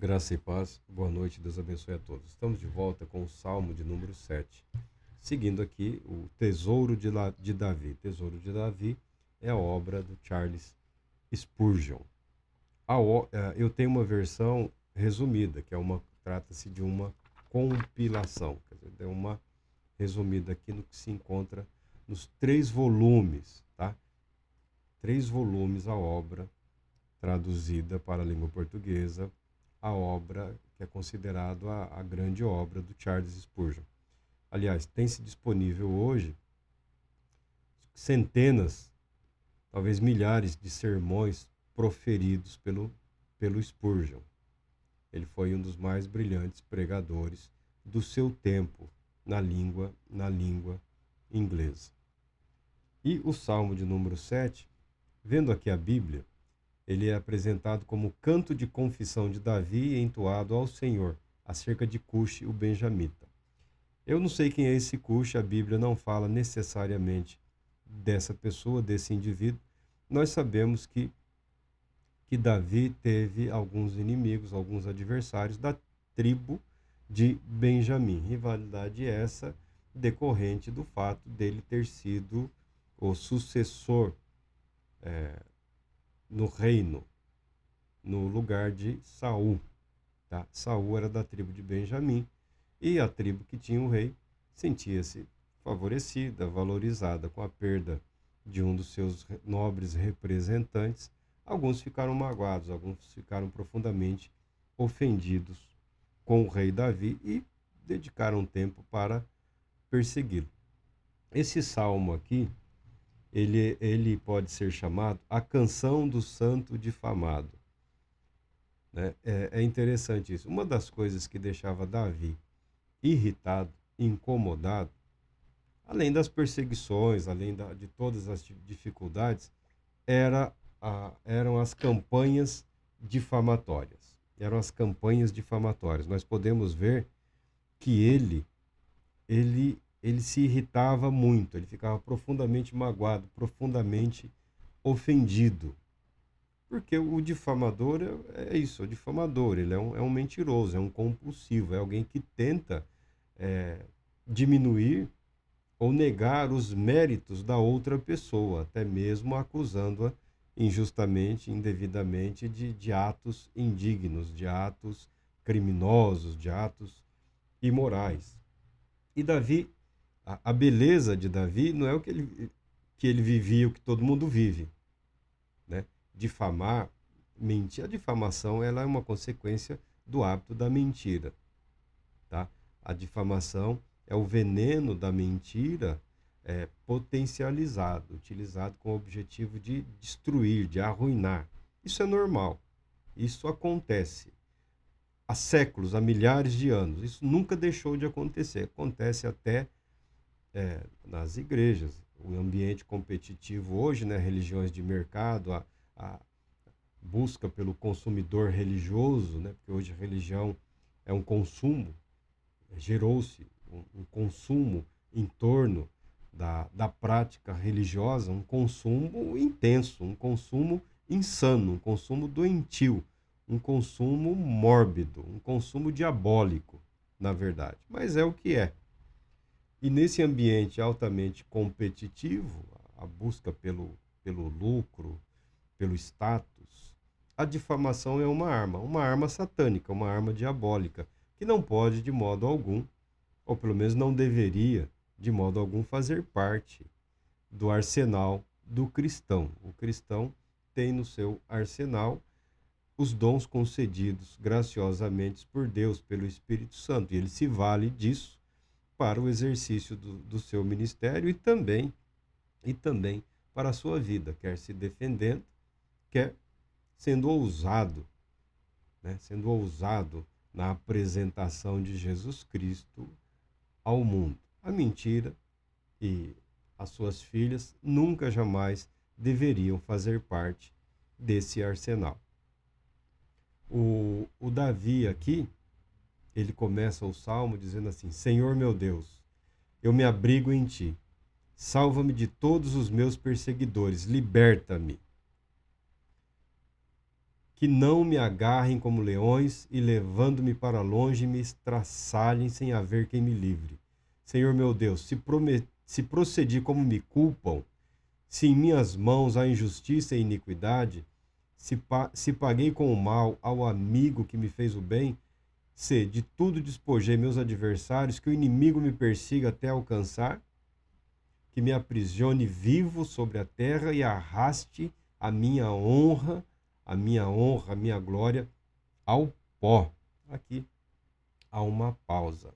Graça e paz, boa noite, Deus abençoe a todos. Estamos de volta com o Salmo de número 7, seguindo aqui o Tesouro de Davi. Tesouro de Davi é a obra do Charles Spurgeon. Eu tenho uma versão resumida, trata-se de uma compilação, quer dizer, é uma resumida aqui no que se encontra nos 3 volumes, tá? 3 volumes a obra traduzida para a língua portuguesa, a obra que é considerada a grande obra do Charles Spurgeon. Aliás, tem-se disponível hoje centenas, talvez milhares de sermões proferidos pelo Spurgeon. Ele foi um dos mais brilhantes pregadores do seu tempo na língua inglesa. E o Salmo de número 7, vendo aqui a Bíblia, ele é apresentado como canto de confissão de Davi entoado ao Senhor, acerca de Cuxi, o benjamita. Eu não sei quem é esse Cuxi, a Bíblia não fala necessariamente dessa pessoa, desse indivíduo. Nós sabemos que Davi teve alguns inimigos, alguns adversários da tribo de Benjamim. Rivalidade essa decorrente do fato dele ter sido o sucessor no reino, no lugar de Saul. Tá? Saul era da tribo de Benjamim e a tribo que tinha o rei sentia-se favorecida, valorizada com a perda de um dos seus nobres representantes. Alguns ficaram magoados, alguns ficaram profundamente ofendidos com o rei Davi e dedicaram tempo para persegui-lo. Esse salmo aqui, ele pode ser chamado a canção do santo difamado. Né? É interessante isso. Uma das coisas que deixava Davi irritado, incomodado, além das perseguições, de todas as dificuldades, eram as campanhas difamatórias. Eram as campanhas difamatórias. Nós podemos ver que ele se irritava muito, ele ficava profundamente magoado, profundamente ofendido. Porque o difamador é isso, o difamador, ele é um mentiroso, é um compulsivo, é alguém que tenta diminuir ou negar os méritos da outra pessoa, até mesmo acusando-a injustamente, indevidamente de atos indignos, de atos criminosos, de atos imorais. E Davi, a beleza de Davi não é o que ele vivia, o que todo mundo vive, né? Difamar, mentir. A difamação ela é uma consequência do hábito da mentira, tá? A difamação é o veneno da mentira potencializado, utilizado com o objetivo de destruir, de arruinar. Isso é normal, isso acontece há séculos, há milhares de anos. Isso nunca deixou de acontecer. Acontece até nas igrejas. O ambiente competitivo hoje, né, religiões de mercado, a busca pelo consumidor religioso, né, porque hoje a religião é um consumo, gerou-se um consumo em torno da prática religiosa, um consumo intenso, um consumo insano, um consumo doentio, um consumo mórbido, um consumo diabólico, na verdade. Mas é o que é. E nesse ambiente altamente competitivo, a busca pelo lucro, pelo status, a difamação é uma arma satânica, uma arma diabólica, que não pode de modo algum, ou pelo menos não deveria de modo algum fazer parte do arsenal do cristão. O cristão tem no seu arsenal os dons concedidos graciosamente por Deus, pelo Espírito Santo, e ele se vale disso para o exercício do seu ministério e também para a sua vida, quer se defendendo, quer sendo ousado, né? Sendo ousado na apresentação de Jesus Cristo ao mundo. A mentira e as suas filhas nunca jamais deveriam fazer parte desse arsenal. O Davi aqui, ele começa o salmo dizendo assim: Senhor meu Deus, eu me abrigo em ti. Salva-me de todos os meus perseguidores, liberta-me. que não me agarrem como leões e, levando-me para longe, me estraçalhem sem haver quem me livre. Senhor meu Deus, se procedi como me culpam, se em minhas mãos há injustiça e iniquidade, se paguei com o mal ao amigo que me fez o bem, se de tudo despojei meus adversários, que o inimigo me persiga até alcançar, que me aprisione vivo sobre a terra e arraste a minha honra, a minha glória ao pó. Aqui há uma pausa.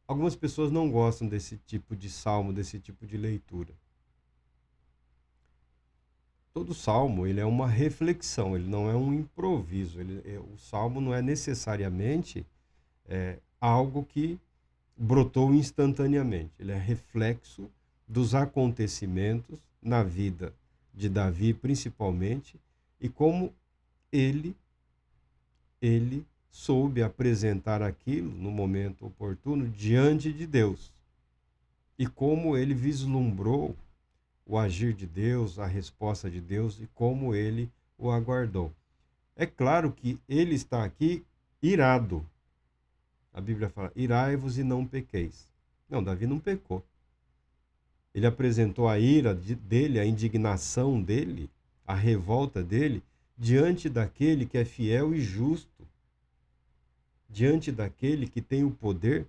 Algumas pessoas não gostam desse tipo de salmo, desse tipo de leitura. Todo salmo ele é uma reflexão, ele não é um improviso. O salmo não é necessariamente algo que brotou instantaneamente. Ele é reflexo dos acontecimentos na vida de Davi, principalmente, e como ele soube apresentar aquilo no momento oportuno diante de Deus. E como ele vislumbrou o agir de Deus, a resposta de Deus e como ele o aguardou. É claro que ele está aqui irado. A Bíblia fala, irai-vos e não pequeis. Não, Davi não pecou. Ele apresentou a ira dele, a indignação dele, a revolta dele, diante daquele que é fiel e justo, diante daquele que tem o poder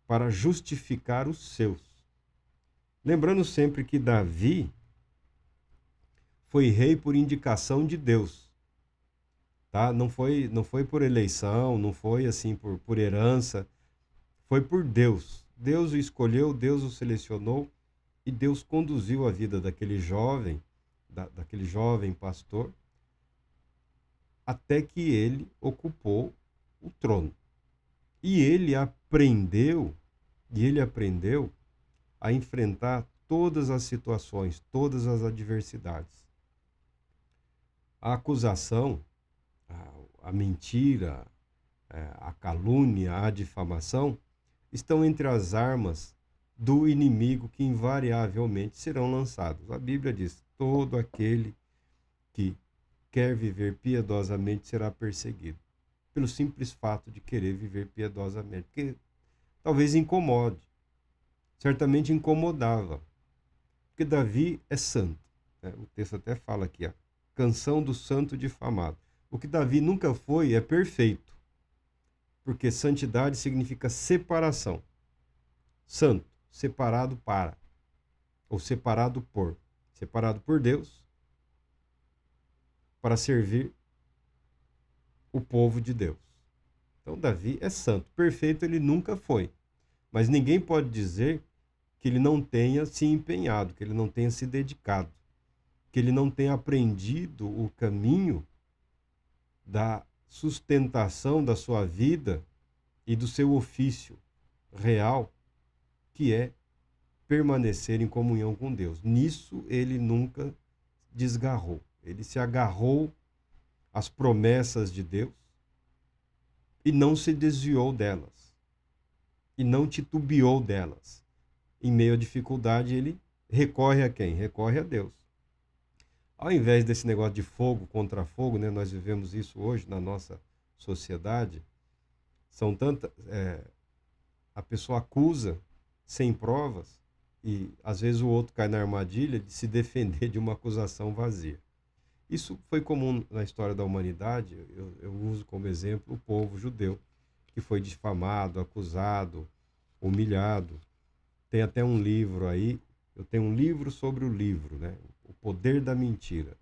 para justificar os seus. Lembrando sempre que Davi foi rei por indicação de Deus, tá? Não foi por eleição, não foi assim por herança, foi por Deus. Deus o escolheu, Deus o selecionou e Deus conduziu a vida daquele jovem pastor, até que ele ocupou o trono. E ele aprendeu a enfrentar todas as situações, todas as adversidades. A acusação, a mentira, a calúnia, a difamação estão entre as armas do inimigo que invariavelmente serão lançados. A Bíblia diz: todo aquele que quer viver piedosamente será perseguido, pelo simples fato de querer viver piedosamente, porque talvez incomode. Certamente incomodava, porque Davi é santo, né? O texto até fala aqui, canção do santo difamado. O que Davi nunca foi é perfeito, porque santidade significa separação. Santo, separado para, ou separado por Deus, para servir o povo de Deus. Então Davi é santo, perfeito ele nunca foi. Mas ninguém pode dizer que ele não tenha se empenhado, que ele não tenha se dedicado, que ele não tenha aprendido o caminho da sustentação da sua vida e do seu ofício real, que é permanecer em comunhão com Deus. Nisso ele nunca desgarrou. Ele se agarrou às promessas de Deus e não se desviou delas. E não titubeou delas. Em meio à dificuldade, ele recorre a quem? Recorre a Deus. Ao invés desse negócio de fogo contra fogo, né, nós vivemos isso hoje na nossa sociedade, são tantas, a pessoa acusa sem provas e às vezes o outro cai na armadilha de se defender de uma acusação vazia. Isso foi comum na história da humanidade. Eu uso como exemplo o povo judeu, que foi difamado, acusado, humilhado. Tem até um livro aí, eu tenho um livro sobre o livro, né? O poder da mentira.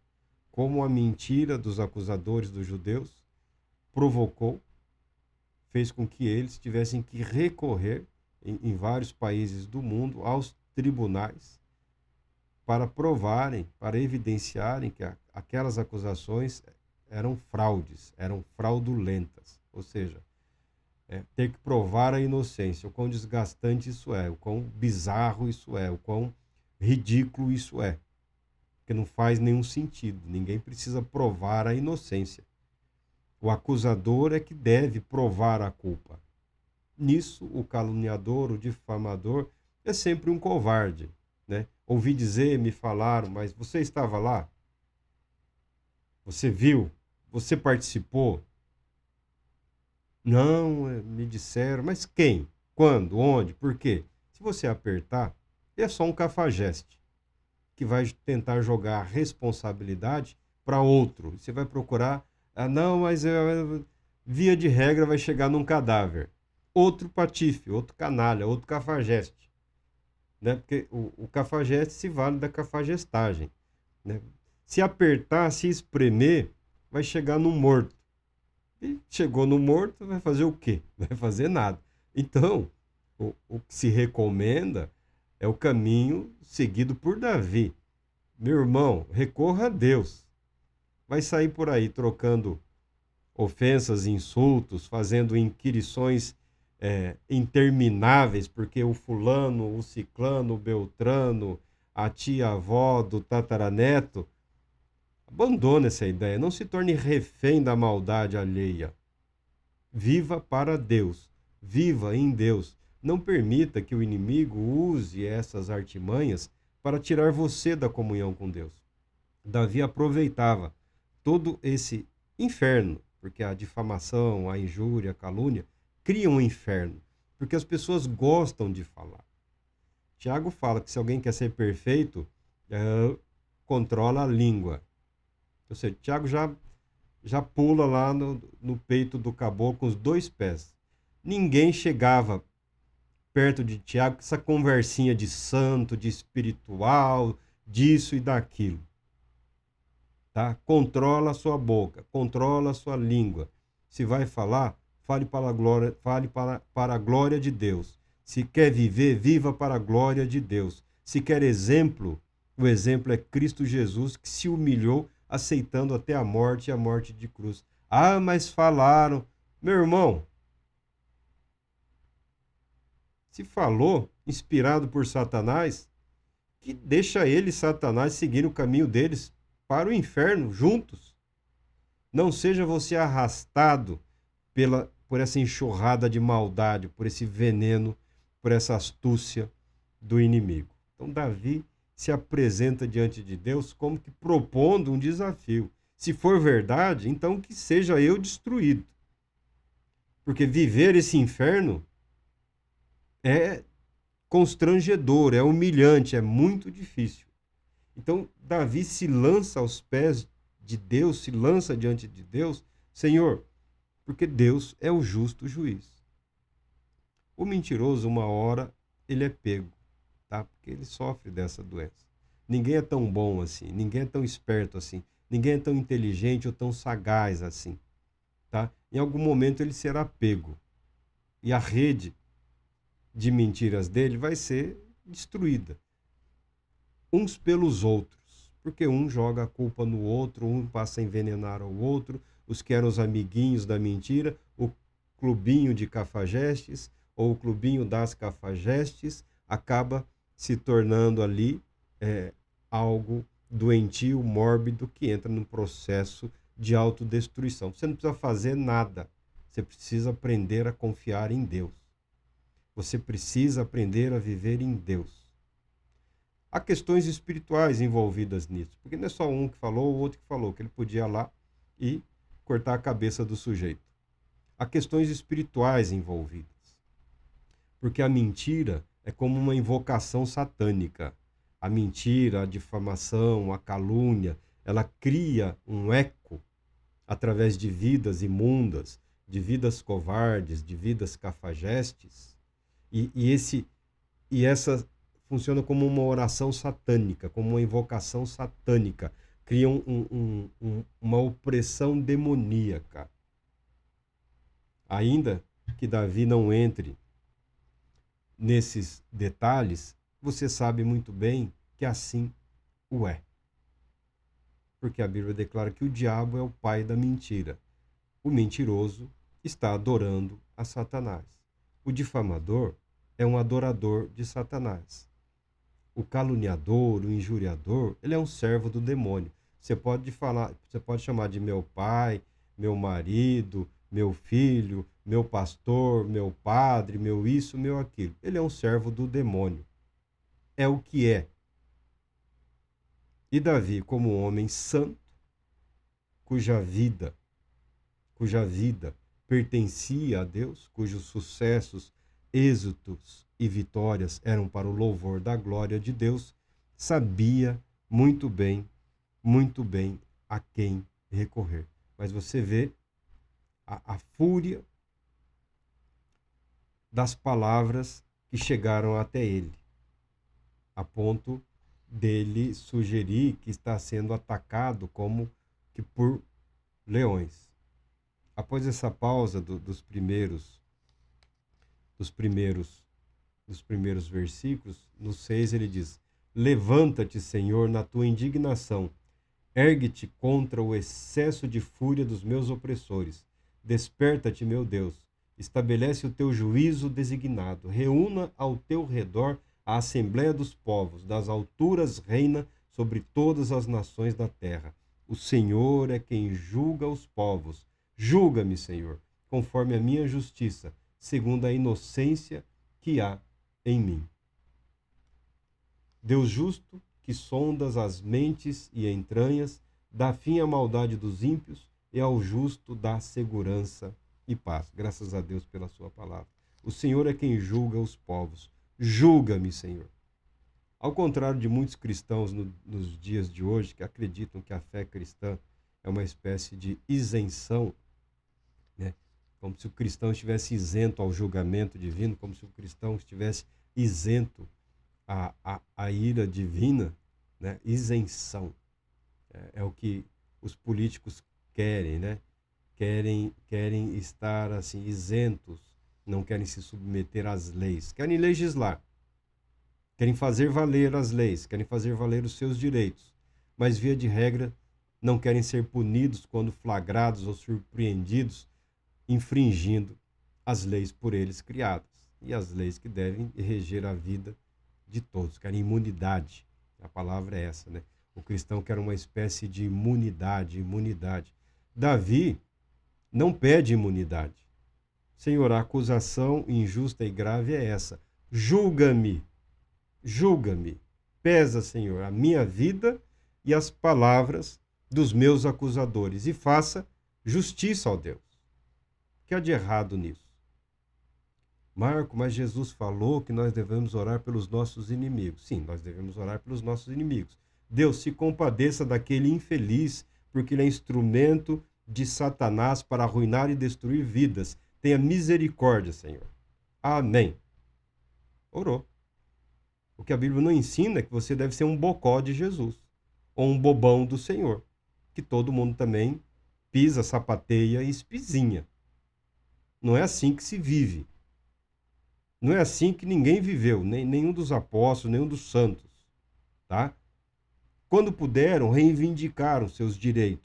Como a mentira dos acusadores dos judeus fez com que eles tivessem que recorrer em vários países do mundo aos tribunais para provarem, para evidenciarem que aquelas acusações eram fraudes, eram fraudulentas. Ou seja, ter que provar a inocência, o quão desgastante isso é, o quão bizarro isso é, o quão ridículo isso é. Porque não faz nenhum sentido. Ninguém precisa provar a inocência. O acusador é que deve provar a culpa. Nisso, o caluniador, o difamador, é sempre um covarde, né? Ouvi dizer, me falaram, mas você estava lá? Você viu? Você participou? Não, me disseram. Mas quem? Quando? Onde? Por quê? Se você apertar, é só um cafajeste que vai tentar jogar a responsabilidade para outro. Você vai procurar, não, mas via de regra vai chegar num cadáver. Outro patife, outro canalha, outro cafajeste. Né? Porque o cafajeste se vale da cafajestagem. Né? Se apertar, se espremer, vai chegar no morto. E chegou no morto, vai fazer o quê? Não vai fazer nada. Então, o que se recomenda é o caminho seguido por Davi. Meu irmão, recorra a Deus. Vai sair por aí trocando ofensas, insultos, fazendo inquirições intermináveis, porque o fulano, o ciclano, o beltrano, a tia-avó do tataraneto. Abandone essa ideia, não se torne refém da maldade alheia. Viva para Deus, viva em Deus. Não permita que o inimigo use essas artimanhas para tirar você da comunhão com Deus. Davi aproveitava todo esse inferno, porque a difamação, a injúria, a calúnia criam um inferno, porque as pessoas gostam de falar. Tiago fala que se alguém quer ser perfeito, controla a língua. Ou seja, Tiago já pula lá no peito do caboclo com os dois pés. Ninguém chegava perto de Tiago com essa conversinha de santo, de espiritual, disso e daquilo. Tá? Controla a sua boca, controla a sua língua. Se vai falar, fale para a glória de Deus. Se quer viver, viva para a glória de Deus. Se quer exemplo, o exemplo é Cristo Jesus, que se humilhou, aceitando até a morte e a morte de cruz. Ah, mas falaram. Meu irmão, se falou, inspirado por Satanás, que deixa ele, Satanás, seguir o caminho deles para o inferno juntos. Não seja você arrastado por essa enxurrada de maldade, por esse veneno, por essa astúcia do inimigo. Então, Davi se apresenta diante de Deus como que propondo um desafio. Se for verdade, então que seja eu destruído. Porque viver esse inferno é constrangedor, é humilhante, é muito difícil. Então, Davi se lança aos pés de Deus, se lança diante de Deus, Senhor, porque Deus é o justo juiz. O mentiroso, uma hora, ele é pego, tá? Porque ele sofre dessa doença. Ninguém é tão bom assim, ninguém é tão esperto assim, ninguém é tão inteligente ou tão sagaz assim, tá? Em algum momento ele será pego. E a rede de mentiras dele vai ser destruída. Uns pelos outros, porque um joga a culpa no outro, um passa a envenenar o outro, os que eram os amiguinhos da mentira, o clubinho de cafajestes ou o clubinho das cafajestes acaba se tornando ali algo doentio, mórbido, que entra num processo de autodestruição. Você não precisa fazer nada, você precisa aprender a confiar em Deus. Você precisa aprender a viver em Deus. Há questões espirituais envolvidas nisso, porque não é só um que falou, o outro que falou, que ele podia ir lá e cortar a cabeça do sujeito. Há questões espirituais envolvidas, porque a mentira é como uma invocação satânica. A mentira, a difamação, a calúnia, ela cria um eco através de vidas imundas, de vidas covardes, de vidas cafajestes, e essa funciona como uma oração satânica, como uma invocação satânica. Cria uma opressão demoníaca. Ainda que Davi não entre nesses detalhes, você sabe muito bem que assim o é. Porque a Bíblia declara que o diabo é o pai da mentira. O mentiroso está adorando a Satanás. O difamador é um adorador de Satanás. O caluniador, o injuriador, ele é um servo do demônio. Você pode chamar de meu pai, meu marido, meu filho, meu pastor, meu padre, meu isso, meu aquilo. Ele é um servo do demônio. É o que é. E Davi, como um homem santo, cuja vida pertencia a Deus, cujos sucessos, êxitos e vitórias eram para o louvor da glória de Deus, sabia muito bem a quem recorrer. Mas você vê a fúria das palavras que chegaram até ele, a ponto dele sugerir que está sendo atacado como que por leões. Após essa pausa dos primeiros versículos, no 6 ele diz: levanta-te, Senhor, na tua indignação, ergue-te contra o excesso de fúria dos meus opressores. Desperta-te, meu Deus, estabelece o teu juízo designado, reúna ao teu redor a assembleia dos povos, das alturas reina sobre todas as nações da terra. O Senhor é quem julga os povos. Julga-me, Senhor, conforme a minha justiça, segundo a inocência que há em mim. Deus justo, que sondas as mentes e entranhas, dá fim à maldade dos ímpios e ao justo dá segurança e paz. Graças a Deus pela sua palavra. O Senhor é quem julga os povos. Julga-me, Senhor. Ao contrário de muitos cristãos nos dias de hoje, que acreditam que a fé cristã é uma espécie de isenção, né? Como se o cristão estivesse isento ao julgamento divino, como se o cristão estivesse isento à ira divina, né? Isenção. É o que os políticos querem, né? Querem estar assim isentos, não querem se submeter às leis, querem legislar, querem fazer valer as leis, querem fazer valer os seus direitos, mas via de regra não querem ser punidos quando flagrados ou surpreendidos infringindo as leis por eles criadas e as leis que devem reger a vida de todos. Querem imunidade. A palavra é essa, né? O cristão quer uma espécie de imunidade. Davi não pede imunidade. Senhor, a acusação injusta e grave é essa. Julga-me. Pesa, Senhor, a minha vida e as palavras dos meus acusadores e faça justiça ao Deus. O que há de errado nisso? Marco, mas Jesus falou que nós devemos orar pelos nossos inimigos. Sim, nós devemos orar pelos nossos inimigos. Deus, se compadeça daquele infeliz, porque ele é instrumento de Satanás para arruinar e destruir vidas. Tenha misericórdia, Senhor. Amém. Orou. O que a Bíblia não ensina é que você deve ser um bocó de Jesus, ou um bobão do Senhor, que todo mundo também pisa, sapateia e espizinha. Não é assim que se vive. Não é assim que ninguém viveu, nenhum dos apóstolos, nenhum dos santos. Tá? Quando puderam, reivindicaram seus direitos.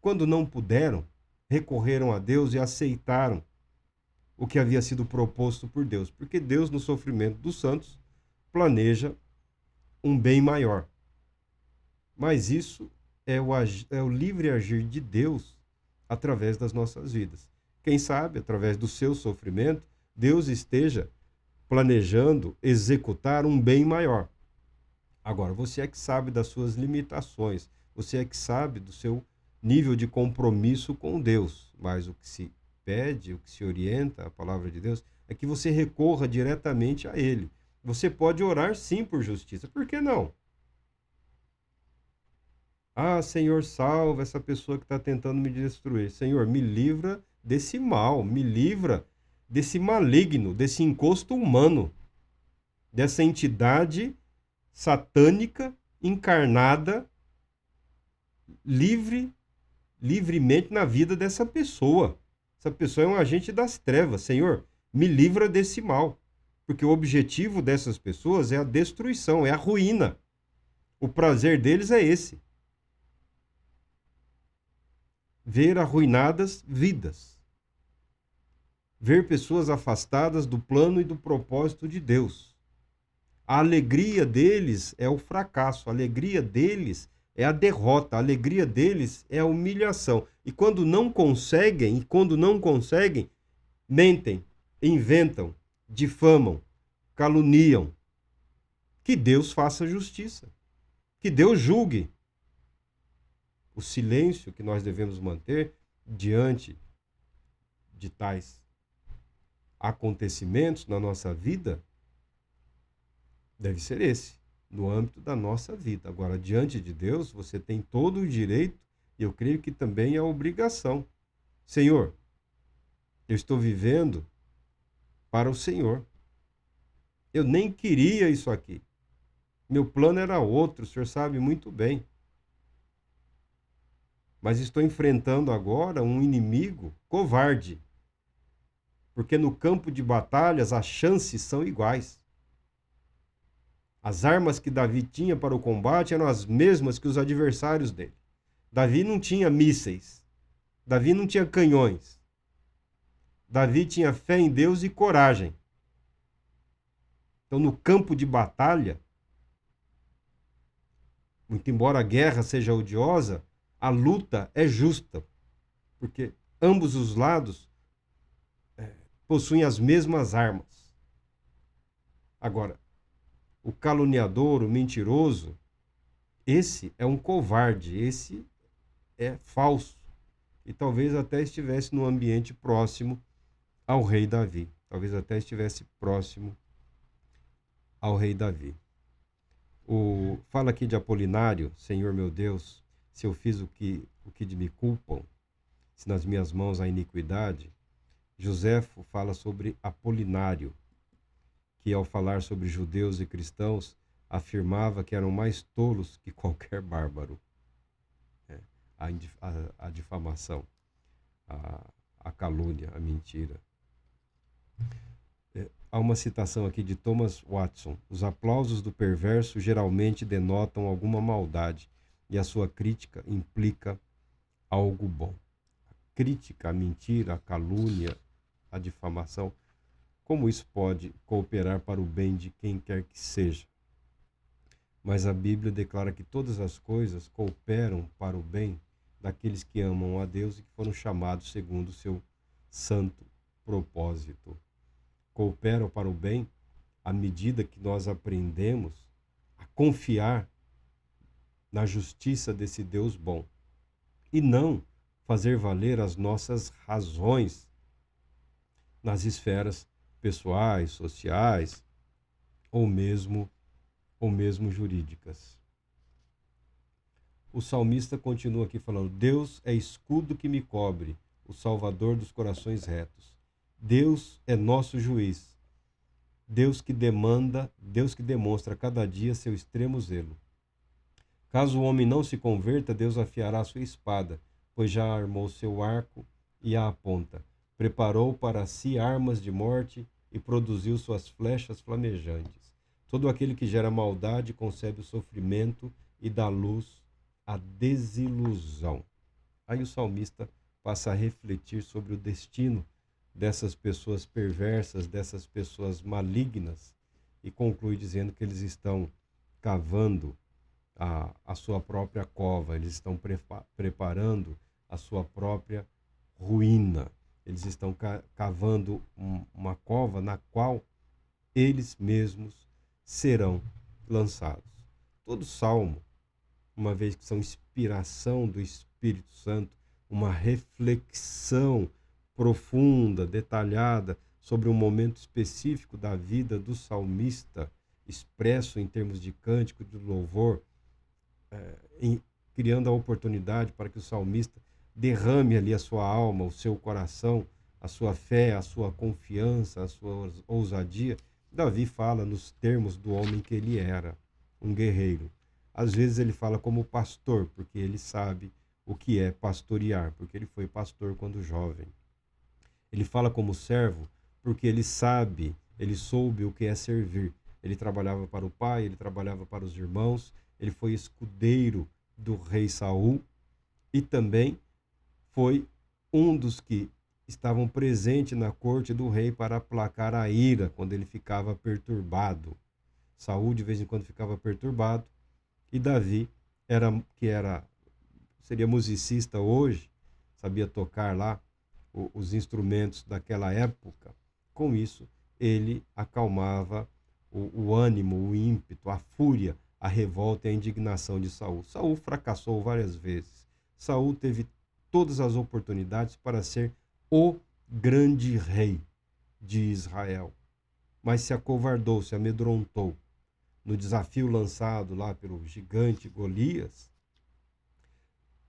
Quando não puderam, recorreram a Deus e aceitaram o que havia sido proposto por Deus. Porque Deus, no sofrimento dos santos, planeja um bem maior. Mas isso é o livre agir de Deus através das nossas vidas. Quem sabe, através do seu sofrimento, Deus esteja planejando executar um bem maior. Agora, você é que sabe das suas limitações, você é que sabe do seu nível de compromisso com Deus. Mas o que se pede, o que se orienta, a palavra de Deus, é que você recorra diretamente a Ele. Você pode orar sim por justiça, por que não? Ah, Senhor, salva essa pessoa que está tentando me destruir. Senhor, me livra desse mal, me livra desse maligno, desse encosto humano, dessa entidade satânica, encarnada, livremente na vida dessa pessoa. Essa pessoa é um agente das trevas. Senhor, me livra desse mal. Porque o objetivo dessas pessoas é a destruição, é a ruína. O prazer deles é esse. Ver arruinadas vidas. Ver pessoas afastadas do plano e do propósito de Deus. A alegria deles é o fracasso, a alegria deles é a derrota, a alegria deles é a humilhação. E quando não conseguem, mentem, inventam, difamam, caluniam. Que Deus faça justiça. Que Deus julgue. o silêncio que nós devemos manter diante de tais acontecimentos na nossa vida deve ser esse, no âmbito da nossa vida. Agora, diante de Deus, você tem todo o direito, e eu creio que também a obrigação. Senhor, eu estou vivendo para o Senhor. Eu nem queria isso aqui. Meu plano era outro, o Senhor sabe muito bem. Mas estou enfrentando agora um inimigo covarde. Porque no campo de batalhas as chances são iguais. As armas que Davi tinha para o combate eram as mesmas que os adversários dele. Davi não tinha mísseis. Davi não tinha canhões. Davi tinha fé em Deus e coragem. Então, no campo de batalha, muito embora a guerra seja odiosa, a luta é justa, porque ambos os lados possuem as mesmas armas. Agora, o caluniador, o mentiroso, esse é um covarde, esse é falso. E talvez até estivesse no ambiente próximo ao rei Davi. Talvez até estivesse próximo ao rei Davi. Fala aqui de Apolinário: Senhor meu Deus, se eu fiz o que de me culpam, se nas minhas mãos há iniquidade. Joséfo fala sobre Apolinário, que ao falar sobre judeus e cristãos, afirmava que eram mais tolos que qualquer bárbaro. A difamação, a calúnia, a mentira. Há uma citação aqui de Thomas Watson: os aplausos do perverso geralmente denotam alguma maldade e a sua crítica implica algo bom. A crítica, a mentira, a calúnia, a difamação, como isso pode cooperar para o bem de quem quer que seja? Mas a Bíblia declara que todas as coisas cooperam para o bem daqueles que amam a Deus e que foram chamados segundo o seu santo propósito. Cooperam para o bem à medida que nós aprendemos a confiar na justiça desse Deus bom e não fazer valer as nossas razões nas esferas pessoais, sociais ou mesmo jurídicas. O salmista continua aqui falando: Deus é escudo que me cobre, o salvador dos corações retos. Deus é nosso juiz. Deus que demonstra a cada dia seu extremo zelo. Caso o homem não se converta, Deus afiará a sua espada, pois já armou seu arco e a aponta. Preparou para si armas de morte e produziu suas flechas flamejantes. Todo aquele que gera maldade concebe o sofrimento e dá luz à desilusão. Aí o salmista passa a refletir sobre o destino dessas pessoas perversas, dessas pessoas malignas, e conclui dizendo que eles estão cavando a sua própria cova, eles estão preparando a sua própria ruína. Eles estão cavando uma cova na qual eles mesmos serão lançados. Todo salmo, uma vez que são inspiração do Espírito Santo, uma reflexão profunda, detalhada sobre um momento específico da vida do salmista, expresso em termos de cântico, de louvor, criando a oportunidade para que o salmista derrame ali a sua alma, o seu coração, a sua fé, a sua confiança, a sua ousadia. Davi fala nos termos do homem que ele era, um guerreiro. Às vezes ele fala como pastor, porque ele sabe o que é pastorear, porque ele foi pastor quando jovem. Ele fala como servo, porque ele soube o que é servir. Ele trabalhava para o pai, ele trabalhava para os irmãos, ele foi escudeiro do rei Saul e também foi um dos que estavam presentes na corte do rei para aplacar a ira quando ele ficava perturbado. Saul de vez em quando ficava perturbado e Davi, seria musicista hoje, sabia tocar lá os instrumentos daquela época. Com isso, ele acalmava o ânimo, o ímpeto, a fúria, a revolta e a indignação de Saul. Saul fracassou várias vezes, Saul teve todas as oportunidades para ser o grande rei de Israel, mas se acovardou, se amedrontou. No desafio lançado lá pelo gigante Golias,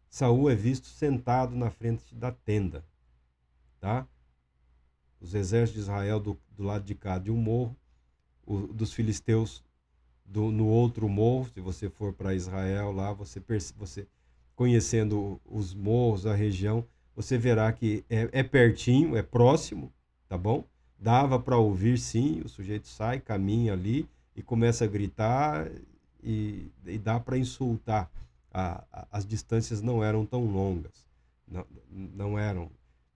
Saul é visto sentado na frente da tenda, tá? Os exércitos de Israel do lado de cá de um morro, dos filisteus no outro morro. Se você for para Israel lá, você conhecendo os morros, a região, você verá que é pertinho, é próximo, tá bom? Dava para ouvir, sim. O sujeito sai, caminha ali e começa a gritar e dá para insultar. As distâncias não eram tão longas, não eram.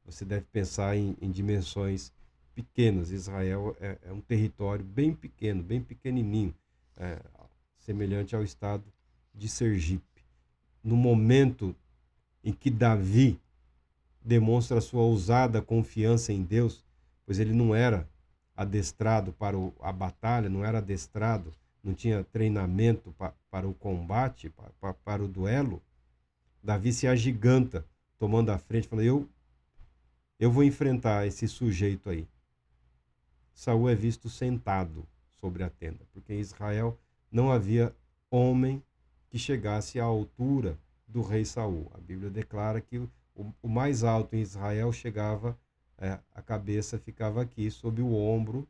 Você deve pensar em dimensões pequenas. Israel é um território bem pequeno, bem pequenininho, semelhante ao estado de Sergipe. No momento em que Davi demonstra sua ousada confiança em Deus, pois ele não era adestrado para a batalha, não era adestrado, não tinha treinamento para o combate, para o duelo. Davi se agiganta, tomando a frente, falando: eu vou enfrentar esse sujeito aí. Saul é visto sentado sobre a tenda, porque em Israel não havia homem que chegasse à altura do rei Saul. A Bíblia declara que o mais alto em Israel chegava, a cabeça ficava aqui, sobre o ombro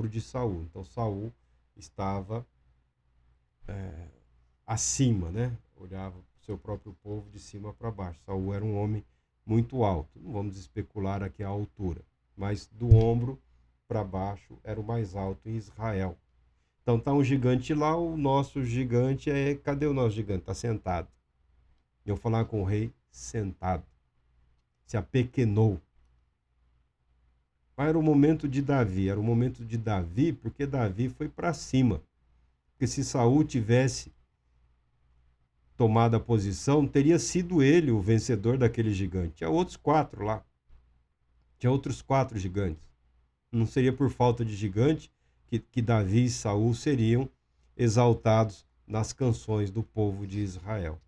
de Saul. Então Saul estava acima, né? Olhava o seu próprio povo de cima para baixo. Saul era um homem muito alto. Não vamos especular aqui a altura, mas do ombro para baixo era o mais alto em Israel. Então está um gigante lá, o nosso gigante cadê o nosso gigante? Está sentado. Eu falar com o rei sentado. Se apequenou. Mas era o momento de Davi, porque Davi foi para cima. Porque se Saul tivesse tomado a posição, teria sido ele o vencedor daquele gigante. Tinha outros 4 lá. Tinha outros 4 gigantes. Não seria por falta de gigante que Davi e Saul seriam exaltados nas canções do povo de Israel.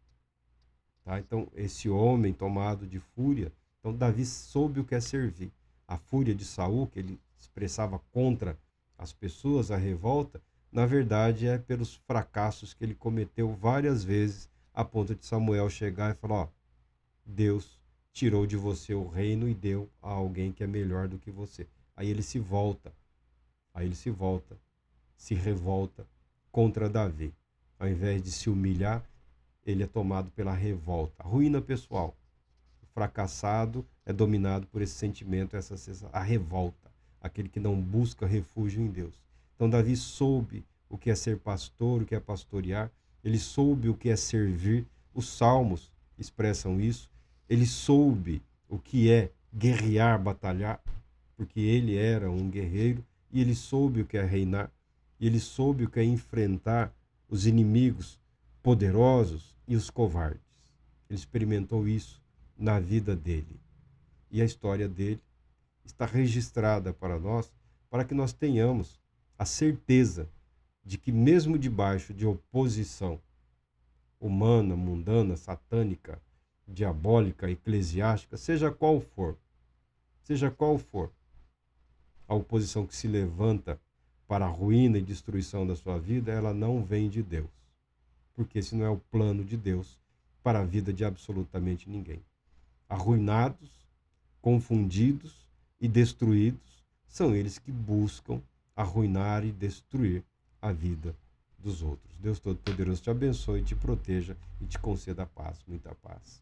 Tá? Então, esse homem tomado de fúria, então Davi soube o que é servir. A fúria de Saul, que ele expressava contra as pessoas, a revolta, na verdade é pelos fracassos que ele cometeu várias vezes, a ponto de Samuel chegar e falar: Deus tirou de você o reino e deu a alguém que é melhor do que você. Aí ele se volta, se revolta contra Davi. Ao invés de se humilhar, ele é tomado pela revolta. A ruína pessoal. O fracassado é dominado por esse sentimento, a revolta. Aquele que não busca refúgio em Deus. Então Davi soube o que é ser pastor, o que é pastorear. Ele soube o que é servir. Os salmos expressam isso. Ele soube o que é guerrear, batalhar, porque ele era um guerreiro. E ele soube o que é reinar. E ele soube o que é enfrentar os inimigos poderosos e os covardes. Ele experimentou isso na vida dele. E a história dele está registrada para nós, para que nós tenhamos a certeza de que mesmo debaixo de oposição humana, mundana, satânica, diabólica, eclesiástica, seja qual for, a oposição que se levanta para a ruína e destruição da sua vida, ela não vem de Deus. Porque esse não é o plano de Deus para a vida de absolutamente ninguém. Arruinados, confundidos e destruídos são eles que buscam arruinar e destruir a vida dos outros. Deus Todo-Poderoso te abençoe, te proteja e te conceda paz, muita paz.